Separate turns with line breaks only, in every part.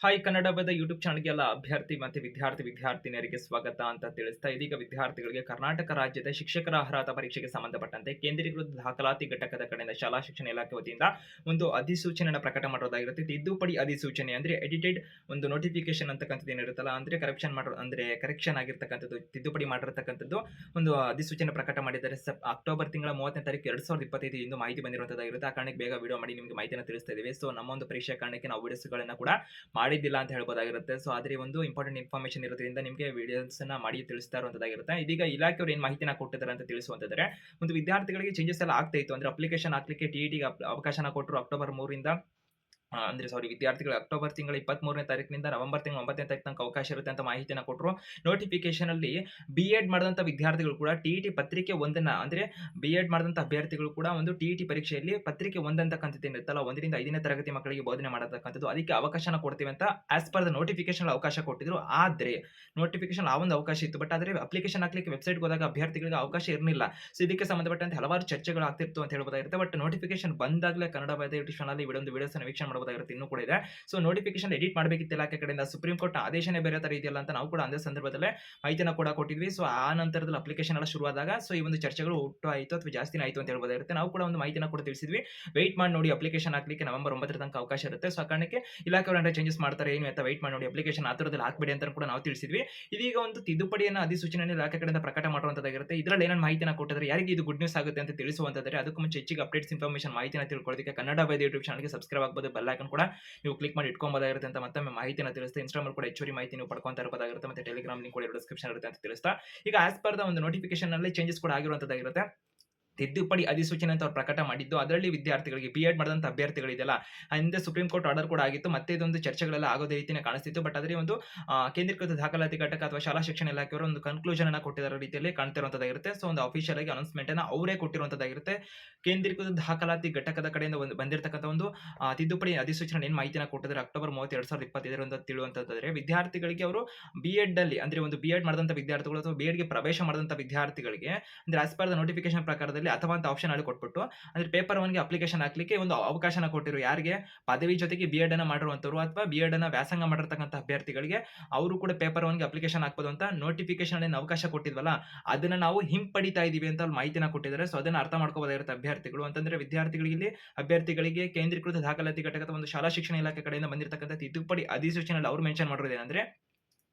Hi Kannada ಬದ YouTube ಚಾನಲ್‌ಗೆ ಎಲ್ಲ ಅಭ್ಯರ್ಥಿ ಮತ್ತು ವಿದ್ಯಾರ್ಥಿನಿಯರಿಗೆ ಸ್ವಾಗತ ಅಂತ ತಿಳಿಸ್ತಾ ಇದೀಗ ವಿದ್ಯಾರ್ಥಿಗಳಿಗೆ ಕರ್ನಾಟಕ ರಾಜ್ಯದ ಶಿಕ್ಷಕರ ಅರ್ಹತಾ ಪರೀಕ್ಷೆಗೆ ಸಂಬಂಧಪಟ್ಟಂತೆ ಕೇಂದ್ರೀಕೃತ ದಾಖಲಾತಿ ಘಟಕದ ಕಡೆಯಿಂದ ಶಾಲಾ ಶಿಕ್ಷಣ ಇಲಾಖೆ ವತಿಯಿಂದ ಒಂದು ಅಧಿಸೂಚನೆಯನ್ನು ಪ್ರಕಟ ಮಾಡೋದಾಗಿರುತ್ತೆ. ತಿದ್ದುಪಡಿ ಅಧಿಸೂಚನೆ ಅಂದ್ರೆ ಎಡಿಟೆಡ್ ಒಂದು ನೋಟಿಫಿಕೇಶನ್ ಅಂತಕ್ಕಂಥದ್ದು ಏನಿರುತ್ತಲ್ಲ, ಅಂದ್ರೆ ಕರೆಕ್ಷನ್ ಆಗಿರ್ತಕ್ಕಂಥದ್ದು, ತಿದ್ದುಪಡಿ ಮಾಡಿರ್ತಕ್ಕಂಥದ್ದು ಒಂದು ಅಧಿಸೂಚನೆ ಪ್ರಕಟ ಮಾಡಿದ್ದಾರೆ. ಅಕ್ಟೋಬರ್ ತಿಂಗಳ 30ನೇ ತಾರೀಕು 2025 ಇಂದು ಮಾಹಿತಿ ಬಂದಿರುವಂತದ್ದಾಗಿರುತ್ತೆ. ಆ ಕಾರಣಕ್ಕೆ ಬೇಗ ವಿಡಿಯೋ ಮಾಡಿ ನಿಮಗೆ ಮಾಹಿತಿಯನ್ನು ತಿಳಿಸ್ತಾ ಇದೀವಿ. ಸೊ ನಮ್ಮ ಒಂದು ಪರೀಕ್ಷೆ ಕಾರಣಕ್ಕೆ ನಾವು ವಿಡಿಯೋಸ್ಗಳನ್ನ ಕೂಡ ಮಾಡಿದ್ದಿಲ್ಲ ಅಂತ ಹೇಳ್ಬೋದಾಗಿರುತ್ತೆ. ಸೊ ಆದ್ರೆ ಒಂದು ಇಂಪಾರ್ಟೆಂಟ್ ಇನ್ಫಾರ್ಮೇಷನ್ ಇರೋದ್ರಿಂದ ನಿಮಗೆ ವಿಡಿಯೋಸ್ ಮಾಡಿ ತಿಳಿಸ್ತಾ ಇರುವಂತದ್ದಾಗಿರುತ್ತೆ. ಇದೀಗ ಇಲಾಖೆಯವರು ಏನ್ ಮಾಹಿತಿನ ಕೊಟ್ಟಿದ್ದಾರೆ ಅಂತ ತಿಳಿಸುವಂತಂದ್ರೆ, ಒಂದು ವಿದ್ಯಾರ್ಥಿಗಳಿಗೆ ಚೇಂಜಸ್ ಎಲ್ಲ ಆಗ್ತಾ ಇತ್ತು. ಅಂದ್ರೆ ಅಪ್ಲಿಕೇಶನ್ ಹಾಕ್ಲಿಕ್ಕೆ ಟಿಇಟಿಗೆ ಅವಕಾಶನ ಕೊಟ್ಟರು ಅಕ್ಟೋಬರ್ 3ರಿಂದ ವಿದ್ಯಾರ್ಥಿಗಳು ಅಕ್ಟೋಬರ್ ತಿಂಗಳ 23ನೇ ತಾರೀಕಿನಿಂದ ನವೆಂಬರ್ ತಿಂಗಳ 9ನೇ ತಾರೀಕು ತನಕ ಅವಕಾಶ ಇರುತ್ತೆ ಅಂತ ಮಾಹಿತಿಯನ್ನು ಕೊಟ್ಟರು. ನೋಟಿಫಿಕೇಶನ್ ಅಲ್ಲಿ ಬಿ.ಎಡ್ ಮಾಡಿದಂಥ ವಿದ್ಯಾರ್ಥಿಗಳು ಕೂಡ ಟಿಇಟಿ ಪತ್ರಿಕೆ ಒಂದನ್ನ, ಅಂದ್ರೆ ಬಿ.ಎಡ್ ಮಾಡಿದಂಥ ಅಭ್ಯರ್ಥಿಗಳು ಕೂಡ ಒಂದು ಟಿಇಟಿ ಪರೀಕ್ಷೆಯಲ್ಲಿ ಪತ್ರಿಕೆ ಒಂದಂತಕ್ಕಂಥದ್ದು ಏನಿರುತ್ತಲ್ಲ, 1ರಿಂದ 5ನೇ ತರಗತಿ ಮಕ್ಕಳಿಗೆ ಬೋಧನೆ ಮಾಡತಕ್ಕಂಥದ್ದು, ಅದಕ್ಕೆ ಅವಕಾಶನ ಕೊಡ್ತೀವಿ ಅಂತ ಆಸ್ ಪರ್ ದ ನೋಟಿಫಿಕೇಶನ್ ಅವಕಾಶ ಕೊಟ್ಟಿದ್ರು. ಆದ್ರೆ ನೋಟಿಫಿಕೇಶನ್ ಆ ಒಂದು ಅವಕಾಶ ಇತ್ತು, ಬಟ್ ಆದ್ರೆ ಅಪ್ಲಿಕೇಶನ್ ಹಾಕ್ಲಿಕ್ಕೆ ವೆಬ್ಸೈಟ್ ಹೋದಾಗ ಅಭ್ಯರ್ಥಿಗಳಿಗೆ ಅವಕಾಶ ಇರಲಿಲ್ಲ. ಸೊ ಇದಕ್ಕೆ ಸಂಬಂಧಪಟ್ಟಂತೆ ಹಲವಾರು ಚರ್ಚೆಗಳು ಆಗ್ತಿತ್ತು ಅಂತ ಹೇಳ್ಬೋದಾಗಿರುತ್ತೆ. ಬಟ್ ನೋಟಿಫಿಕೇಶನ್ ಬಂದಾಗಲೇ Kannada YouTube channel video videos ಮಾಡಬಹುದಾಗಿರುತ್ತೆ. ಇನ್ನೂ ಕೂಡ ಇದೆ. ಸೊ ನೋಟಿಫಿಕೇಶನ್ ಎಡಿಟ್ ಮಾಡಬೇಕಿತ್ತು ಇಲಾಖೆ ಕಡೆಯಿಂದ. ಸುಪ್ರೀಂ ಕೋರ್ಟ್ ಆದೇಶನೇ ಬೇರೆ ತರ ಇದೆಯಲ್ಲ ಅಂತ ನಾವು ಕೂಡ ಅಂದೇ ಸಂದರ್ಭದಲ್ಲೇ ಮಾಹಿತಿನ ಕೂಡ ಕೊಟ್ಟಿದ್ವಿ. ಸೊ ಆ ನಂತರದಲ್ಲಿ ಅಪ್ಲಿಕೇಶನ್ ಎಲ್ಲ ಶುರುವಾದಾಗ ಸೊ ಈ ಒಂದು ಚರ್ಚೆಗಳು ಹುಟ್ಟು ಆಯಿತು ಅಥವಾ ಜಾಸ್ತಿನೇ ಆಯಿತು ಅಂತ ಹೇಳ್ಬೋದಾಗಿರುತ್ತೆ. ನಾವು ಕೂಡ ಒಂದು ಮಾಹಿತಿನ ಕೂಡ ತಿಳಿಸಿದ್ವಿ. ವೆಯ್ಟ್ ಮಾಡಿ ನೋಡಿ, ಅಪ್ಲಿಕೇಶನ್ ಹಾಕ್ಲಿಕ್ಕೆ ನವೆಂಬರ್ 9ರ ತನಕ ಅವಕಾಶ ಇರುತ್ತೆ. ಸೊ ಆ ಕಾರಣಕ್ಕೆ ಇಲಾಖೆಯವರು ಚೇಂಜಸ್ ಮಾಡ್ತಾರೆ ಏನು ಅಂತ ವೆಯ್ಟ್ ಮಾಡಿ ನೋಡಿ, ಅಪ್ಲಿಕೇಶನ್ ಆತುರದಲ್ಲಿ ಹಾಕಬೇಡಿ ಅಂತ ಕೂಡ ನಾವು ತಿಳಿಸಿದ್ವಿ. ಇದೀಗ ಒಂದು ತಿದ್ದುಪಡಿಯನ್ನು ಅಧಿಸೂಚನೆಯನ್ನು ಇಲಾಖೆ ಕಡೆಯಿಂದ ಪ್ರಕಟ ಮಾಡುವಂತದ್ದಾಗಿರುತ್ತೆ. ಇದರಲ್ಲಿ ಏನೇನು ಮಾಹಿತಿನ ಕೊಟ್ಟಿದ್ದಾರೆ, ಯಾರಿಗೆ ಇದು ಗುಡ್ ನ್ಯೂಸ್ ಆಗುತ್ತೆ ಅಂತ ತಿಳಿಸುವಂತಾದರೆ, ಅದಕ್ಕೂ ಮುಂಚೆ ಹೆಚ್ಚಿಗೆ ಅಪ್ಡೇಟ್ಸ್ ಇನ್ಫಾರ್ಮೇಷನ್ ಮಾಹಿತಿನ ತಿಳ್ಕೊಳ್ಳೋದಕ್ಕೆ ಕನ್ನಡ ಬೈ ಯೂಟ್ಯೂಬ್ ಚಾನಲ್ಗೆ ಸಬ್ಸ್ಕ್ರೈಬ್ ಆಗಬಹುದು. ಬೆಲ್ ಐಕಾನ್ ಕೂಡ ನೀವು ಕ್ಲಿಕ್ ಮಾಡಿ ಇಟ್ಕೊಬೋದಾಗಿರುತ್ತೆ ಅಂತ ಮತ್ತೊಮ್ಮೆ ಮಾಹಿತಿನ ತಿಳಿಸ್ತಾ, ಇನ್ಸ್ಟಾಗ್ರಾಮ್ ಕೂಡ ಹೆಚ್ಚುವರಿ ಮಾಹಿತಿ ನೀವು ಪಡ್ಕೊಂತ ಇರಬಹುದಾಗಿರುತ್ತೆ. ಮತ್ತೆ ಟೆಲಿಗ್ರಾಮ್ ಲಿಂಕ್ ಕೂಡ ಡಿಸ್ಕ್ರಿಪ್ಷನ್ ಇರುತ್ತೆ ಅಂತ ತಿಳಿಸ್ತಾ, ಈಗ ಆಸ್ ಪರ್ ದ ಒಂದು ನೋಟಿಫಿಕೇಶನ್ ನಲ್ಲಿ ಚೇಂಜಸ್ ಕೂಡ ಆಗಿರುವಂತದ್ದಾಗಿರುತ್ತೆ. ತಿದ್ದುಪಡಿ ಅಧಿಸೂಚನೆ ಅಂತ ಅವ್ರು ಪ್ರಕಟ ಮಾಡಿದ್ದು, ಅದರಲ್ಲಿ ವಿದ್ಯಾರ್ಥಿಗಳಿಗೆ ಬಿ.ಎಡ್ ಮಾಡಿದಂಥ ಅಭ್ಯರ್ಥಿಗಳಿದೆಯಲ್ಲ, ಹಿಂದೆ ಸುಪ್ರೀಂ ಕೋರ್ಟ್ ಆರ್ಡರ್ ಕೂಡ ಆಗಿತ್ತು, ಮತ್ತೆ ಇದೊಂದು ಚರ್ಚೆಗಳೆಲ್ಲ ಆಗೋದೇ ರೀತಿನೇ ಕಾಣಿಸ್ತಿತ್ತು. ಬಟ್ ಅದರಲ್ಲಿ ಒಂದು ಕೇಂದ್ರೀಕೃತ ದಾಖಲಾತಿ ಘಟಕ ಅಥವಾ ಶಾಲಾ ಶಿಕ್ಷಣ ಇಲಾಖೆಯವರು ಒಂದು ಕನ್ಕ್ಲೂಷನ್ ಅನ್ನ ಕೊಟ್ಟಿರೋ ರೀತಿಯಲ್ಲಿ ಕಾಣ್ತಿರುವಂತದ್ದಾಗಿರುತ್ತೆ. ಸೊ ಒಂದು ಅಫಿಷಿಯಲ್ ಆಗಿ ಅನೌನ್ಸ್ಮೆಂಟ್ ಅನ್ನ ಅವರೇ ಕೊಟ್ಟಿರುವಂತದ್ದಾಗಿರುತ್ತೆ. ಕೇಂದ್ರೀಕೃತ ದಾಖಲಾತಿ ಘಟಕದ ಕಡೆಯಿಂದ ಬಂದಿರತಕ್ಕಂಥ ಒಂದು ತಿದ್ದುಪಡಿ ಅಧಿಸೂಚನೆ ಏನು ಮಾಹಿತಿನ ಕೊಟ್ಟಿದ್ದಾರೆ ಅಕ್ಟೋಬರ್ 30, 2025 ಅಂತ ತಿಳುವಂತಂದ್ರೆ, ವಿದ್ಯಾರ್ಥಿಗಳಿಗೆ ಅವರು ಬಿ.ಎಡ್ ಅಲ್ಲಿ, ಅಂದ್ರೆ ಒಂದು ಬಿ.ಎಡ್ ಮಾಡಿದಂಥ ವಿದ್ಯಾರ್ಥಿಗಳು ಅಥವಾ ಬಿ.ಎಡ್ ಗೆ ಪ್ರವೇಶ ಮಾಡಿದಂಥ ವಿದ್ಯಾರ್ಥಿಗಳಿಗೆ, ಅಂದ್ರೆ ಆಸ್ ಪರ್ ದ ನೋಟಿಫಿಕೇಶನ್ ಪ್ರಕಾರದಲ್ಲಿ ಅಥವಾ ಅಂತ ಆಪ್ಷನ್ ಅಲ್ಲಿ ಕೊಟ್ಬಿಟ್ಟು, ಅಂದ್ರೆ ಪೇಪರ್ 1 ಗೆ ಅಪ್ಲಿಕೇಶನ್ ಹಾಕ್ಲಿಕ್ಕೆ ಒಂದು ಅವಕಾಶನ ಕೊಟ್ಟಿರು. ಯಾರಿಗೆ ಪದವಿ ಜೊತೆಗೆ ಬಿ.ಎಡ್ ಅನ್ನ ಮಾಡಿರುವಂತವರು ಅಥವಾ ಬಿ.ಎಡ್ ಅನ್ನ ವ್ಯಾಸಂಗ ಮಾಡಿರ್ತಕ್ಕಂಥ ಅಭ್ಯರ್ಥಿಗಳಿಗೆ ಅವರು ಕೂಡ ಪೇಪರ್ 1 ಗೆ ಅಪ್ಲಿಕೇಶನ್ ಹಾಕಬಹುದು ಅಂತ ನೋಟಿಫಿಕೇಶನ್ ಅಲ್ಲಿ ಅವಕಾಶ ಕೊಟ್ಟಿದ್ವಲ್ಲ, ಅದನ್ನ ನಾವು ಹಿಂಪಡಿತಾ ಇದೀವಿ ಅಂತ ಮಾಹಿತಿನ ಕೊಟ್ಟಿದ್ದಾರೆ. ಸೊ ಅದನ್ನ ಅರ್ಥ ಮಾಡ್ಕೋಬಹುದಾಗಿರುತ್ತೆ ಅಭ್ಯರ್ಥಿಗಳು ಅಂತಂದ್ರೆ, ಅಭ್ಯರ್ಥಿಗಳಿಗೆ ಕೇಂದ್ರೀಕೃತ ದಾಖಲಾತಿ ಘಟಕದ ಒಂದು ಶಾಲಾ ಶಿಕ್ಷಣ ಇಲಾಖೆ ಕಡೆಯಿಂದ ಬಂದಿರತಕ್ಕಂಥ ತಿದ್ದುಪಡಿ ಅಧಿಸೂಚನೆಯಲ್ಲಿ ಅವರು ಮೆನ್ಷನ್ ಮಾಡಿರೋದು ಏನಂದ್ರೆ,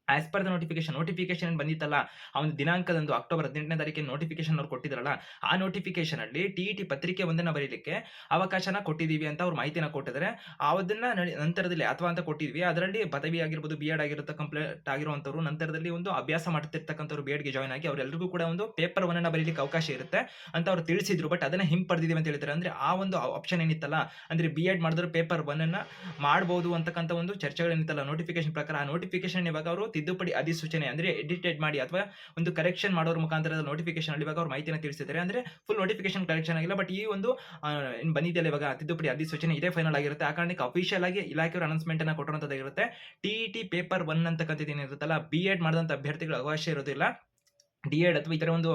ಆಸ್ ಪರ್ ದ ನೋಟಿಫಿಕೇಶನ್ ಬಂದಿತ್ತಲ್ಲ, ಆ ಒಂದು ದಿನಾಂಕದಂದು ಅಕ್ಟೋಬರ್ 18ನೇ ತಾರೀಕಿನ ನೋಟಿಫಿಕೇಶನ್ ಅವ್ರು ಕೊಟ್ಟಿದ್ರಲ್ಲ, ಆ ನೋಟಿಫಿಕೇಶನ್ ಅಲ್ಲಿ ಟಿಇಟಿ ಪತ್ರಿಕೆ ಒಂದನ್ನ ಬರೀಲಿಕ್ಕೆ ಅವಕಾಶನ ಕೊಟ್ಟಿದ್ದೀವಿ ಅಂತ ಅವ್ರು ಮಾಹಿತಿನ ಕೊಟ್ಟಿದ್ದಾರೆ. ಅದನ್ನ ನಂತರದಲ್ಲಿ ಅಥವಾ ಅಂತ ಕೊಟ್ಟಿದ್ವಿ. ಅದರಲ್ಲಿ ಪದವಿ ಆಗಿರ್ಬೋದು, ಬಿ.ಎಡ್ ಆಗಿರುತ್ತೆ ಕಂಪ್ಲೀಟ್ ಆಗಿರುವಂತವ್ರು, ನಂತರದಲ್ಲಿ ಒಂದು ಅಭ್ಯಾಸ ಮಾಡ್ತಿರ್ತಕ್ಕಂಥವ್ರು ಬಿ.ಎಡ್ ಗೆ ಜಾಯ್ನ್ ಆಗಿ ಅವರೆಲ್ಲರಿಗೂ ಕೂಡ ಒಂದು ಪೇಪರ್ 1 ಅನ್ನ ಬರೀಲಿಕ್ಕೆ ಅವಕಾಶ ಇರುತ್ತೆ ಅಂತ ಅವ್ರು ತಿಳಿಸಿದ್ರು. ಬಟ್ ಅದನ್ನ ಹಿಂಪಡೆದಿದ್ದೀವಿ ಅಂತ ಹೇಳ್ತಾರೆ. ಅಂದ್ರೆ ಆ ಒಂದು ಆಪ್ಷನ್ ಏನಿತ್ತಲ್ಲ, ಅಂದ್ರೆ ಬಿ.ಎಡ್ ಮಾಡಿದ್ರು ಪೇಪರ್ 1 ಅನ್ನ ಮಾಡಬಹುದು ಅಂತಕ್ಕಂಥ ಒಂದು ಚರ್ಚೆಗಳು ಏನಿತ್ತಲ್ಲ ನೋಟಿಫಿಕೇಶನ್ ಪ್ರಕಾರ, ಆ ನೋಟಿಫಿಕೇಶನ್ ಇವಾಗ ಅವರು ತಿದ್ದುಪಡಿ ಅಧಿಸೂಚನೆ ಅಂದ್ರೆ ಎಡಿಟೆಡ್ ಮಾಡಿ ಅಥವಾ ಒಂದು ಕರೆಕ್ಷನ್ ಮಾಡೋರ ಮುಖಾಂತರದ ನೋಟಿಫಿಕೇಶನ್ ಅಲ್ಲಿ ಇವಾಗ ಅವ್ರು ಮಾಹಿತಿಯನ್ನು ತಿಳಿಸಿದ್ದಾರೆ. ಅಂದ್ರೆ ಫುಲ್ ನೋಟಿಫಿಕೇಶನ್ ಕರೆಕ್ಷನ್ ಆಗಿಲ್ಲ, ಬಟ್ ಈ ಒಂದು ಬಂದಿದೆಯಲ್ಲ ಇವಾಗ ತಿದ್ದುಪಡಿ ಅಧಿಸೂಚನೆ ಇದೇ ಫೈನಲ್ ಆಗಿರುತ್ತೆ. ಆ ಕಾರಣಕ್ಕೆ ಅಫಿಷಿಯಲ್ ಆಗಿ ಇಲಾಖೆಯವರು ಅನೌನ್ಸ್ಮೆಂಟ್ ಅನ್ನ ಕೊಟ್ಟಿರುವಂತದ್ದಾಗಿರುತ್ತೆ. ಟಿಇಟಿ ಪೇಪರ್ 1 ಅಂತಕ್ಕಂಥದ್ದು ಏನಿರುತ್ತಲ್ಲ, ಬಿ.ಎಡ್ ಮಾಡಿದಂಥ ಅಭ್ಯರ್ಥಿಗಳು ಅವಕಾಶ ಇರೋದಿಲ್ಲ. ಡಿ.ಎಡ್ ಅಥವಾ ಇತರ ಒಂದು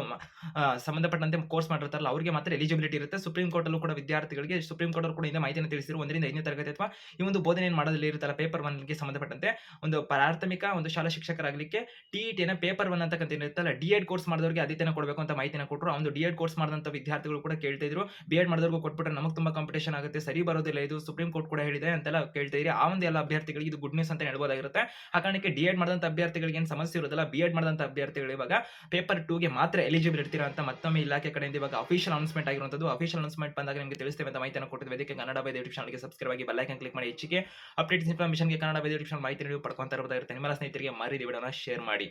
ಸಂಬಂಧಪಟ್ಟಂತೆ ಕೋರ್ಸ್ ಮಾಡಿರ್ತಾರಲ್ಲ, ಅವರಿಗೆ ಮಾತ್ರ ಎಲಿಜಿಬಿಲಿಟಿ ಇರುತ್ತೆ. ಸುಪ್ರೀಂ ಕೋರ್ಟ್ ಅಲ್ಲೂ ಕೂಡ ವಿದ್ಯಾರ್ಥಿಗಳಿಗೆ ಸುಪ್ರೀಂ ಕೋರ್ಟ್ ಅವರು ಕೂಡ ಇಂದ ಮಾಹಿತಿಯನ್ನು ತಿಳಿಸಿರು. 1ರಿಂದ 5ನೇ ತರಗತಿ ಅಥವಾ ಈ ಒಂದು ಬೋಧನೆ ಮಾಡೋದ್ರಲ್ಲಿ ಇರುತ್ತಲ್ಲ ಪೇಪರ್ 1 ಗೆ ಸಂಬಂಧಪಟ್ಟಂತೆ ಒಂದು ಪ್ರಾಥಮಿಕ ಒಂದು ಶಾಲಾ ಶಿಕ್ಷಕರಾಗಲಿಕ್ಕೆ ಟಿಇಟಿನ ಪೇಪರ್ 1 ಅಂತಕ್ಕಂಥ ಇರುತ್ತಲ್ಲ, ಡಿ.ಎಡ್ ಕೋರ್ಸ್ ಮಾಡಿದವರಿಗೆ ಆದ್ಯತೆಯನ್ನು ಕೊಡಬೇಕು ಅಂತ ಮಾಹಿತಿನ ಕೊಟ್ಟರು. ಆ ಒಂದು ಡಿ.ಎಡ್ ಕೋರ್ಸ್ ಮಾಡಿದಂಥ ವಿದ್ಯಾರ್ಥಿಗಳು ಕೂಡ ಕೇಳ್ತಾ ಇದ್ರು, ಬಿ.ಎಡ್ ಮಾಡಿದವರಿಗೂ ಕೊಟ್ಬಿಟ್ರೆ ನಮಗೆ ತುಂಬಾ ಕಾಂಪಿಟೇಷನ್ ಆಗುತ್ತೆ, ಸರಿ ಬರೋದಿಲ್ಲ, ಇದು ಸುಪ್ರೀಂ ಕೋರ್ಟ್ ಕೂಡ ಹೇಳಿದೆ ಅಂತೆಲ್ಲ ಕೇಳ್ತಾ ಇದ್ರಿ. ಆ ಒಂದು ಎಲ್ಲ ಅಭ್ಯರ್ಥಿಗಳಿಗೆ ಇದು ಗುಡ್ ನ್ಯೂಸ್ ಅಂತ ಹೇಳ್ಬೋದಾಗಿರುತ್ತೆ. ಆ ಕಾರಣಕ್ಕೆ ಡಿ.ಎಡ್ ಮಾಡಿದಂಥ ಅಭ್ಯರ್ಥಿಗಳಿಗೆ ಏನು ಸಮಸ್ಯೆ ಇರೋದಿಲ್ಲ. ಬಿ.ಎಡ್ ಮಾಡಿದಂಥ ಅಭ್ಯರ್ಥಿಗಳು ಇವಾಗ ಪೇಪರ್ 2 ಗೆ ಮಾತ್ರ ಎಲಿಜಿಬಲ್ ಇರ್ತೀರಾ ಅಂತ ಮತ್ತೊಮ್ಮೆ ಇಲಾಖೆ ಕಡೆಯಿಂದ ಇವಾಗ ಅಫಿಷಿಯಲ್ ಅನೌನ್ಸ್ಮೆಂಟ್ ಆಗಿರುವಂತದ್ದು. ಅಫಿಷಿಯಲ್ ಅನೌನ್ಸ್ಮೆಂಟ್ ಬಂದಾಗ ನಿಮಗೆ ತಿಳಿಸ್ತೇವೆ ಅಂತ ಮಾಹಿತಿಯನ್ನು ಕೊಟ್ಟಿದ್ವಿ. ಅದಕ್ಕೆ ಕನ್ನಡ ಬೈ ಯೂಟ್ಯೂಬ್ ಚಾನಲ್ಗೆ ಸಬ್ಸ್ಕ್ರೈಬ್ ಆಗಿ ಬೆಲ್ ಐಕಾನ್ ಕ್ಲಿಕ್ ಮಾಡಿ ಹೆಚ್ಚಿಗೆ ಅಪ್ಡೇಟ್ಸ್ ಇನ್ಫಾರ್ಮೇಷನ್ಗೆ ಕನ್ನಡ ಬೈ ಯೂಟ್ಯೂಬ್ ಚಾನಲ್ ಮಾಹಿತಿ ನೀವು ಪಡ್ಕೊಂತ ಇರಬಹುದಾಗಿರುತ್ತೆ. ನಿಮ್ಮ ಸ್ನೇಹಿತರಿಗೆ ಮಾರಿ ವಿಡಿಯೋನ ಶೇರ್ ಮಾಡಿ.